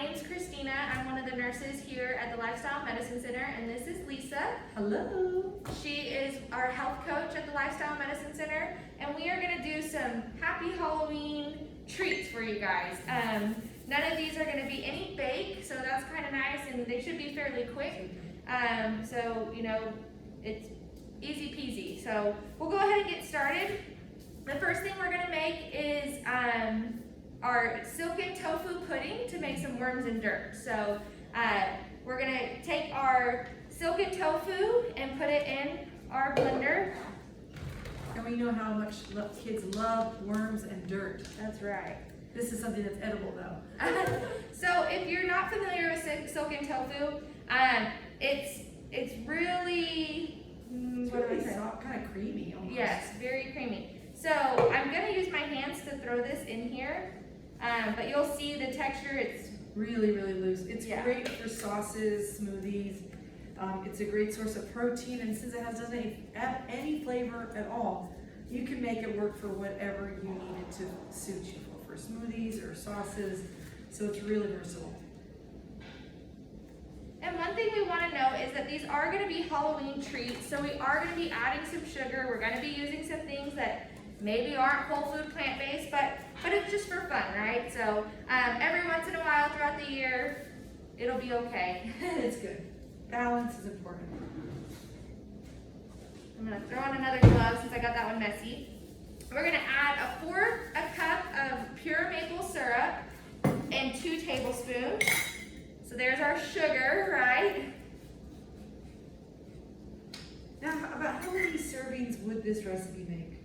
name's Christina. I'm one of the nurses here at the Lifestyle Medicine Center, and this is Lisa. Hello. She is our health coach at the Lifestyle Medicine Center, and we are going to do some happy Halloween treats for you guys. None of these are going to be any bake, so that's kind of nice, and they should be fairly quick. So, you know, it's easy peasy. So we'll go ahead and get started. The first thing we're going to make is our silken tofu pudding to make some worms and dirt. So we're going to take our silken tofu and put it in our blender. And we know how much kids love worms and dirt. That's right. This is something that's edible though. So if you're not familiar with silken tofu, it's really, kind of creamy almost. Yes, very creamy. So I'm going to use my hands to throw this in here, but you'll see the texture, it's really, really loose. It's great for sauces, smoothies. It's a great source of protein, and since it doesn't have any flavor at all, you can make it work for whatever you need it to suit you for smoothies or sauces. So it's really versatile. And one thing we want to know is that these are going to be Halloween treats, so we are going to be adding some sugar. We're going to be using some things that maybe aren't whole food plant-based, but it's just for fun, right? So every once in a while throughout the year, it'll be okay. It's good. Balance is important. I'm going to throw on another glove since I got that one messy. We're going to add a cup of pure maple syrup and 2 tablespoons. So there's our sugar, right? Now, about how many servings would this recipe make?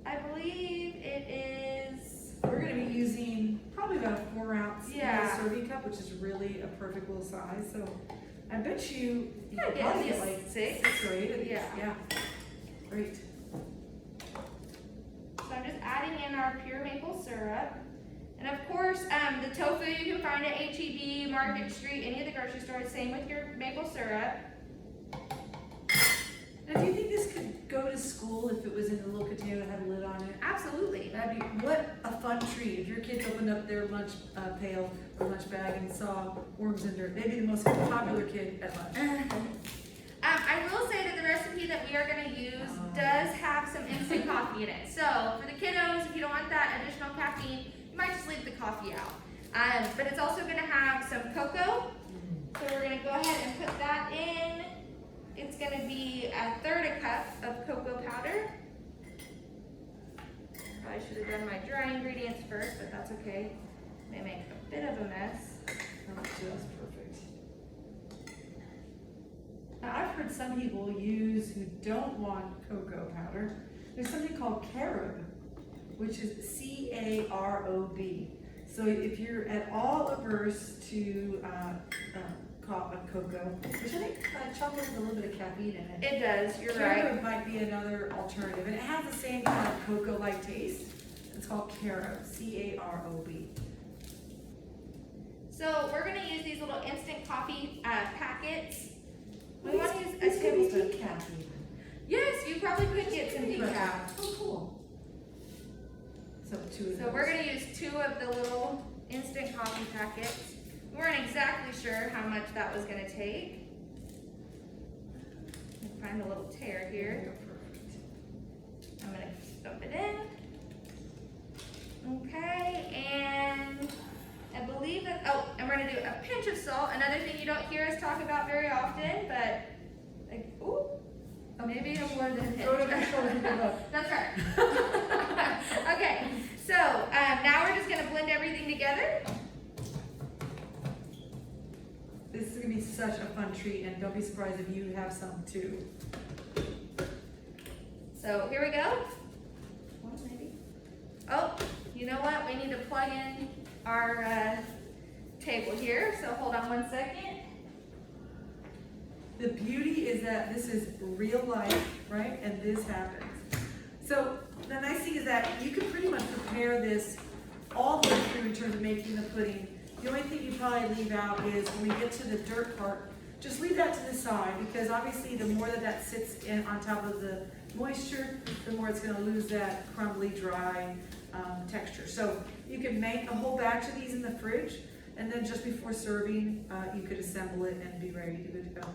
I believe it is. We're going to be using probably about a 4-ounce serving cup, which is really a perfect little size. So I bet you could probably get like 6 or 8 of these. Yeah. Great. So I'm just adding in our pure maple syrup. And of course, the tofu you can find at H-E-B, Market Street, any of the grocery stores. Same with your maple syrup. Now, do you think this could go to school if it was in a little container that had a lid on it? Absolutely. That'd be what a fun treat. If your kids opened up their lunch pail or lunch bag and saw worms and dirt, they'd be the most popular kid at lunch. I will say that the recipe that we are going to use does have some instant coffee in it. So for the kiddos, if you don't want that additional caffeine, you might just leave the coffee out. But it's also going to have some cocoa. So we're going to go ahead and put that in. It's going to be 1/3 cup of cocoa powder. I should have done my dry ingredients first, but that's okay. They make a bit of a mess. That's just perfect. Now, I've heard some people use who don't want cocoa powder. There's something called carob, which is C-A-R-O-B. So if you're at all averse to cocoa, which I think chocolate has a little bit of caffeine in it. It does, you're Carob right. might be another alternative, and it has the same kind of cocoa-like taste. It's called carob, C-A-R-O-B. So we're going to use these little instant coffee packets. We Well, want to use a this could be tablespoon. decaf even. Yes, you probably could get some decaf. Oh, cool. So 2 of So those. we're going to use 2 of the little instant coffee packets. We weren't exactly sure how much that was going to take. Find a little tear here. I'm going to stuff it in. Okay, and I believe that, and we're going to do a pinch of salt. Another thing you don't hear us talk about very often, but like, maybe a more than a pinch. Throw it over your shoulder and pick it up. That's right. Okay, so now we're just going to blend everything together. This is going to be such a fun treat, and don't be surprised if you have some too. So here we go. Maybe. Oh, you know what? We need to plug in our table here. So hold on 1 second. The beauty is that this is real life, right? And this happens. So the nice thing is that you can pretty much prepare this all the way through in terms of making the pudding. The only thing you probably leave out is when we get to the dirt part, just leave that to the side, because obviously the more that sits in on top of the moisture, the more it's going to lose that crumbly, dry texture. So you can make a whole batch of these in the fridge, and then just before serving, you could assemble it and be ready to go.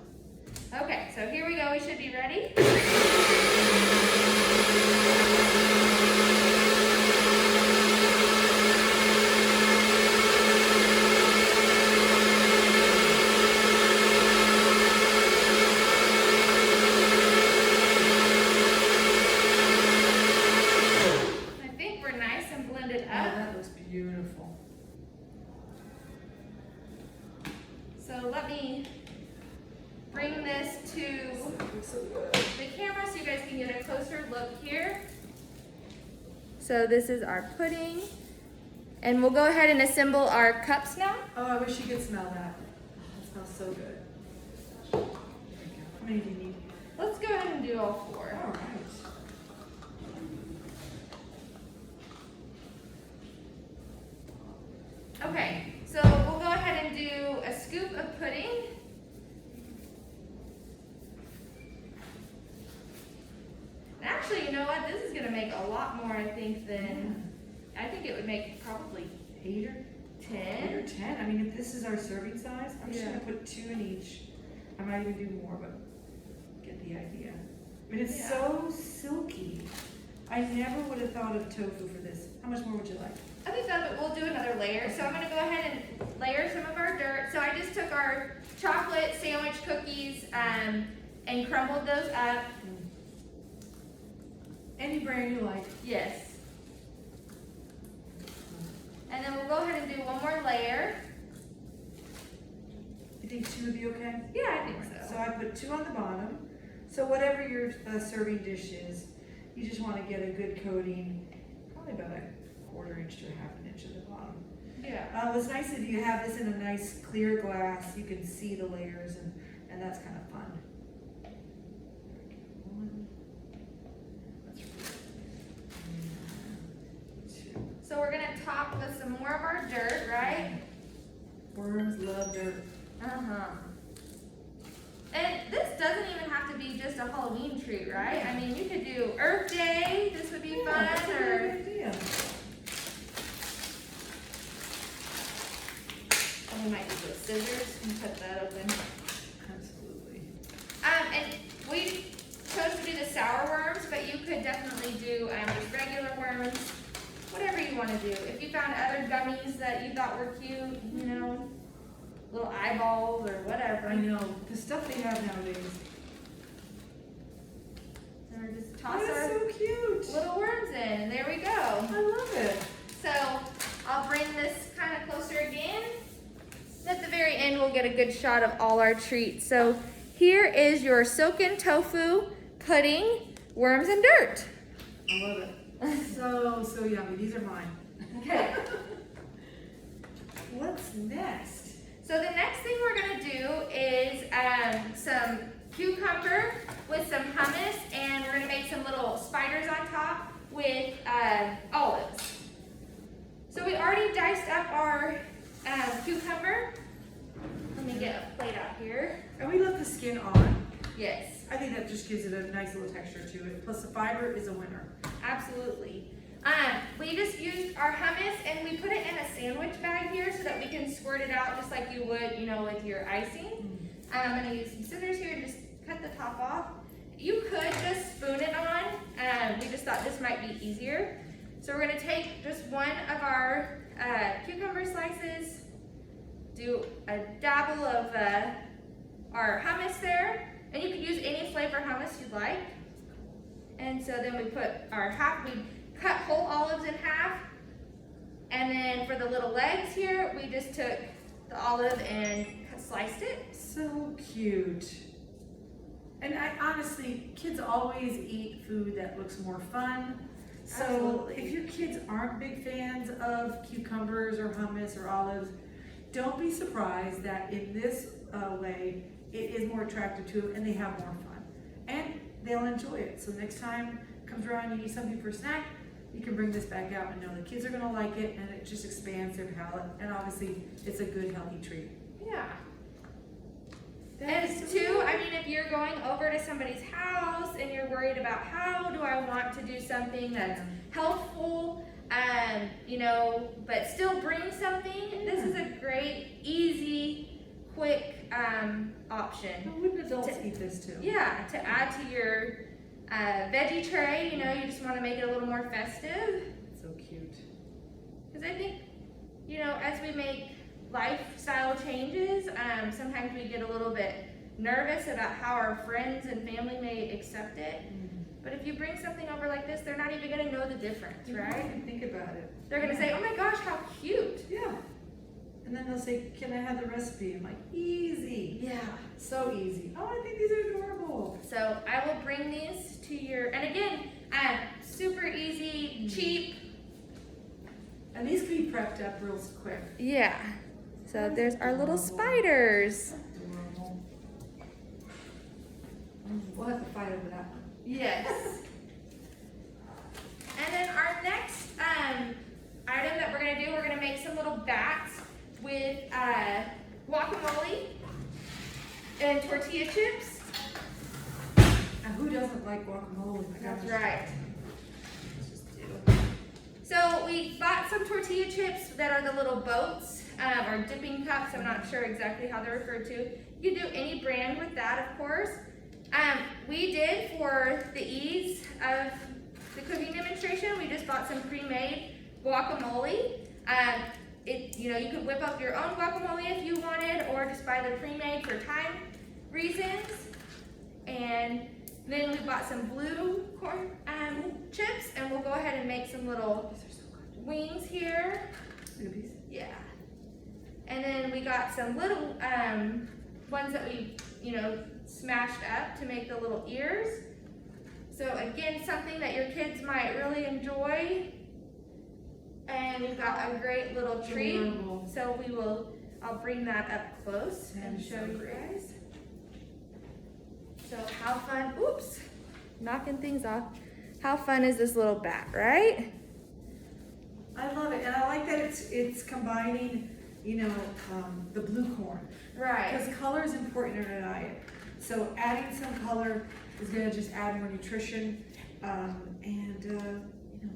Okay, so here we go. We should be ready. I think we're nice and blended Oh, up. that looks beautiful. So let me bring this to Looks so good. the camera so you guys can get a closer look here. So this is our pudding. And we'll go ahead and assemble our cups now. Oh, I wish you could smell that. Oh, it smells so good. How many do you need? Let's go ahead and do all 4. All right. Okay, so we'll go ahead and do a scoop of pudding. And actually, you know what? This is gonna make a lot more, I think, than, I think it would make probably 8 or 10. 10. I mean, if this is our serving size, I'm just Yeah. gonna put 2 in each. I might even do more, but get the idea. I mean, it's Yeah. so silky. I never would have thought of tofu for this. How much more would you like? I think that we'll do another layer. So I'm gonna go ahead and layer some of our dirt. So I just took our chocolate sandwich cookies and crumbled those up. Any brand you like. Yes. And then we'll go ahead and do one more layer. You think 2 would be okay? Yeah, I think So so. I put 2 on the bottom. So whatever your serving dish is, you just want to get a good coating, probably about a 1/4 inch to a 1/2 inch at the bottom. Yeah. What's nice if you have this in a nice clear glass, you can see the layers, and that's kind of fun. One. That's really 2. So we're gonna top with some more of our dirt, right? Worms love dirt. Uh-huh. And this doesn't even have to be just a Halloween treat, right? I mean, you could do Earth Day. This would be That's a fun, good or idea. we might use those scissors and cut that open. Absolutely. And we chose to do the sour worms, but you could definitely do just regular worms, whatever you want to do. If you found other gummies that you thought were cute, you know, little eyeballs or whatever. I know, the stuff they have nowadays. And we're just toss Oh, our that's so cute. little worms in, and there we go. I love it. So I'll bring this kind of closer again. At the very end, we'll get a good shot of all our treats. So here is your silken tofu pudding, worms and dirt. I love it. So yummy. These are mine. Okay. What's next? So the next thing we're gonna do is some cucumber with some hummus, and we're gonna make some little spiders on top with olives. So we already diced up our cucumber. Let me get a plate out here. And we left the skin on. Yes, I think that just gives it a nice little texture to it. Plus the fiber is a winner. absolutely. We just used our hummus and we put it in a sandwich bag here so that we can squirt it out just like you would, you know, with your icing. I'm gonna use some scissors here and just cut the top off. You could just spoon it on. We just thought this might be easier. So we're gonna take just one of our cucumber slices, do a dabble of our hummus there, and you could use any flavor hummus you'd like. And so then we put our we cut whole olives in half, and then for the little legs here, we just took the olive and sliced it. So cute. And I honestly, kids always eat food that looks more fun. So Absolutely. if your kids aren't big fans of cucumbers or hummus or olives, don't be surprised that in this way, it is more attractive to them and they have more fun. And they'll enjoy it. So next time comes around, you need something for a snack, you can bring this back out and know the kids are gonna like it, and it just expands their palate. And obviously, it's a good, healthy treat. Yeah. That And is so two, good. I mean, if you're going over to somebody's house and you're worried about how do I want to do something that's healthful, you know, but still bring something. This is a great, easy, quick option. Wouldn't adults eat this too? Yeah, to add to your veggie tray, you know, you just want to make it a little more festive. So cute. Because I think, you know, as we make lifestyle changes, sometimes we get a little bit nervous about how our friends and family may accept it. But if you bring something over like this, they're not even going to know the difference, right? You think about it. They're going to say, oh my gosh, how cute. Yeah. And then they'll say, can I have the recipe? I'm like, easy. Yeah. So easy. Oh, I think these are adorable. So I will bring these to your, and again, super easy, cheap. And these can be prepped up real quick. Yeah. So there's our little spiders. Adorable. We'll have to fight over that one. Yes. And then our next item that we're going to do, we're going to make some little bats with guacamole and tortilla chips. And who doesn't like guacamole? My That's gosh. right. Let's just do. So we bought some tortilla chips that are the little boats or dipping cups. I'm not sure exactly how they're referred to. You can do any brand with that, of course. We did, for the ease of the cooking demonstration, we just bought some pre-made guacamole. You know, you could whip up your own guacamole if you wanted, or just buy the pre-made for time reasons. And then we bought some blue corn chips, and we'll go ahead and make some little wings here. Yeah. And then we got some little ones that we, you know, smashed up to make the little ears. So again, something that your kids might really enjoy. And we've got a great little treat. Adorable. So I'll bring that up close and show you guys. So how fun, oops, knocking things off. How fun is this little bat, right? I love it, and I like that it's combining, you know, the blue corn. Right. Because color is important in a diet. So adding some color is going to just add more nutrition, and you know,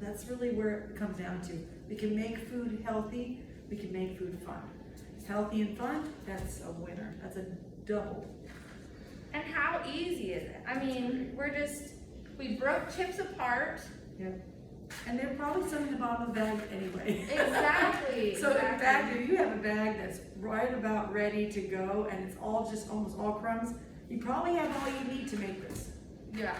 that's really where it comes down to. We can make food healthy. We can make food fun. Healthy and fun. That's a winner. That's a double. And how easy is it? I mean, we broke chips apart. Yep. And there are probably some in the bottom of the bag anyway. Exactly. So in fact, if you have a bag that's right about ready to go and it's all just almost all crumbs, you probably have all you need to make this. Yeah.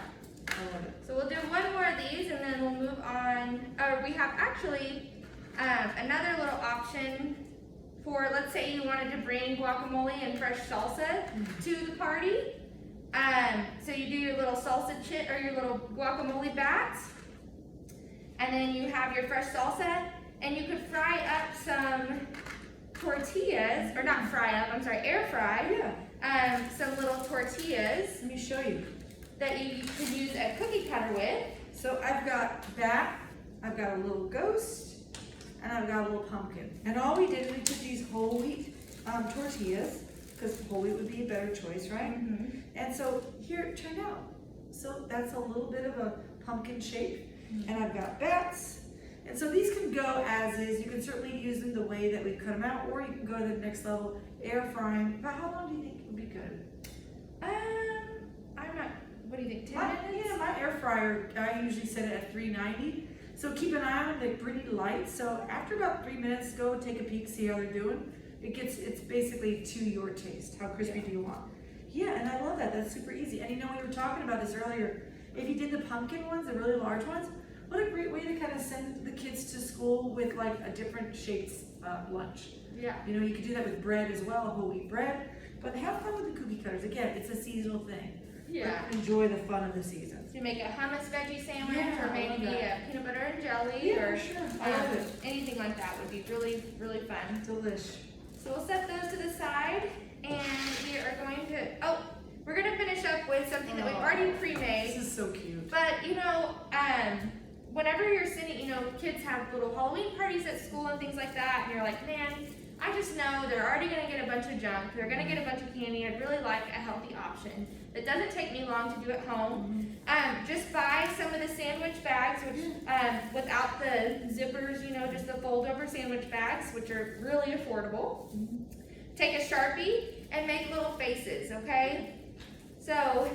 I love it. So we'll do one more of these and then we'll move on. We have actually another little option for, let's say you wanted to bring guacamole and fresh salsa to the party. So you do your little salsa chip or your little guacamole bats, and then you have your fresh salsa, and you could fry up some tortillas, or not fry up, I'm sorry, air fry. Yeah. Some little tortillas Let me show you. that you could use a cookie cutter with. So I've got that, I've got a little ghost, and I've got a little pumpkin. And all we did is we took these whole wheat tortillas, because whole wheat would be a better choice, right? And so here it turned out. So that's a little bit of a pumpkin shape. And I've got bats. And so these can go as is. You can certainly use them the way that we cut them out, or you can go to the next level, air frying. About how long do you think would be good? I'm not, what do you think, 10 minutes? Yeah, my air fryer, I usually set it at 390. So keep an eye on them, they're pretty light. So after about 3 minutes, go take a peek, see how they're doing. It's basically to your taste. How crispy do you want? Yeah, and I love that. That's super easy. And you know, we were talking about this earlier. If you did the pumpkin ones, the really large ones, what a great way to kind of send the kids to school with like a different shaped lunch. Yeah. You know, you could do that with bread as well, whole wheat bread. But have fun with the cookie cutters. Again, it's a seasonal thing. Yeah. But enjoy the fun of the season. So you make a hummus veggie sandwich, Yeah, or I love maybe that. a peanut butter and jelly, Yeah, or for sure. I love it. anything like that would be really, really fun. Delish. So we'll set those to the side, and we are going to, we're going to finish up with something that we've already pre-made. This is so cute. But, you know, whenever you're sitting, you know, kids have little Halloween parties at school and things like that, and you're like, man, I just know they're already gonna get a bunch of junk, they're gonna get a bunch of candy. I'd really like a healthy option that doesn't take me long to do at home. Just buy some of the sandwich bags, which without the zippers, you know, just the fold over sandwich bags, which are really affordable. Take a Sharpie and make little faces, okay? So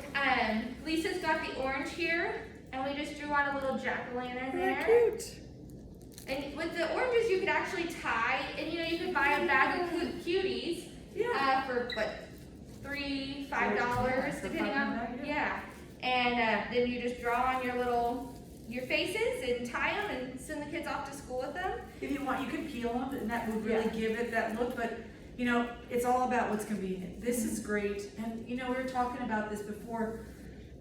Lisa's got the orange here, and we just drew on a little jack-o'-lantern there. Very cute. And with the oranges, you could actually tie, and you know, you could buy a bag of cuties for what, $3, $5, depending on, And then you just draw on your faces and tie them and send the kids off to school with them. If you want, you can peel them, and that would really give it that look, but you know, it's all about what's convenient. This is great, and you know, we were talking about this before.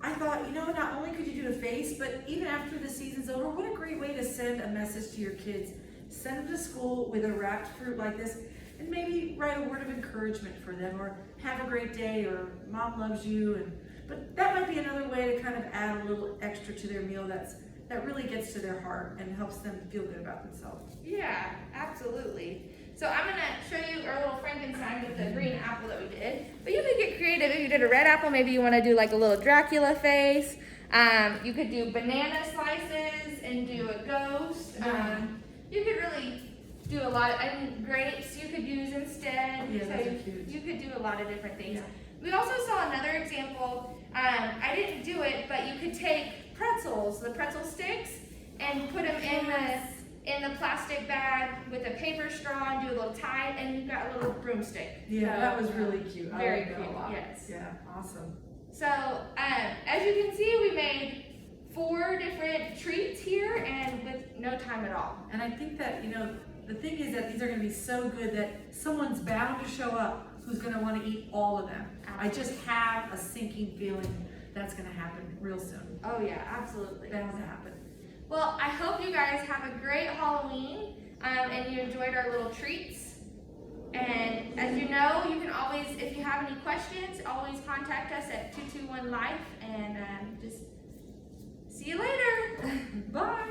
I thought, you know, not only could you do a face, but even after the season's over, what a great way to send a message to your kids. Send them to school with a wrapped fruit like this, and maybe write a word of encouragement for them, or have a great day, or mom loves you. But that might be another way to kind of add a little extra to their meal that really gets to their heart and helps them feel good about themselves. Yeah, absolutely. So I'm gonna show you our little Frankenstein with the green apple that we did. But you could get creative. If you did a red apple, maybe you wanna do like a little Dracula face. You could do banana slices and do a ghost. You could really do a lot of, grapes you could use instead. Yeah, so those are cute. You could do a lot of different things. Yeah. We also saw another example. I didn't do it, but you could take pretzels, the pretzel sticks, and put them in the plastic bag with a paper straw and do a little tie, and you've got a little broomstick. Yeah, that was really cute. Very I like that cute, a lot. yes. Yeah, awesome. So, as you can see, we made 4 different treats here, and with no time at all. And I think that, you know, the thing is that these are going to be so good that someone's bound to show up who's going to want to eat all of them. Absolutely. I just have a sinking feeling that's going to happen real soon. Oh yeah, absolutely. Bound to happen. Well, I hope you guys have a great Halloween, and you enjoyed our little treats. And as you know, you can always, if you have any questions, always contact us at 221 Life, and just see you later. Bye.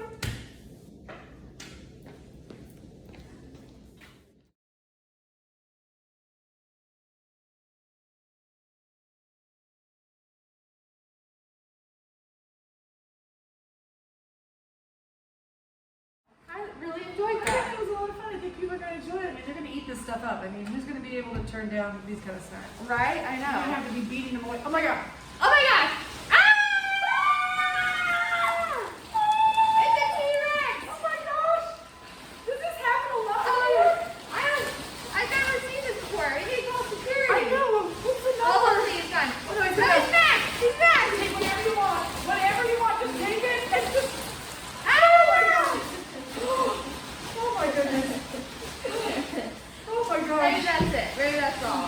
I really enjoyed I that. think it was a lot of fun. I think people are going to enjoy it. I mean, they're going to eat this stuff up. I mean, who's going to be able to turn down these kind of snacks? Right? I You know. don't have to be beating them away. Oh my God. Oh my gosh! Ah! It's a T-Rex! Oh my gosh. Does this happen a lot? I've never seen this before. We need to call security. I know. What's the Oh, number? hopefully it's gone. Oh, no, it's No, not. he's back! He's back! Take whatever you want. Whatever you want. Just take it and just. Ah! Oh my gosh. Oh my goodness. Oh my gosh. Maybe that's it. Maybe that's all.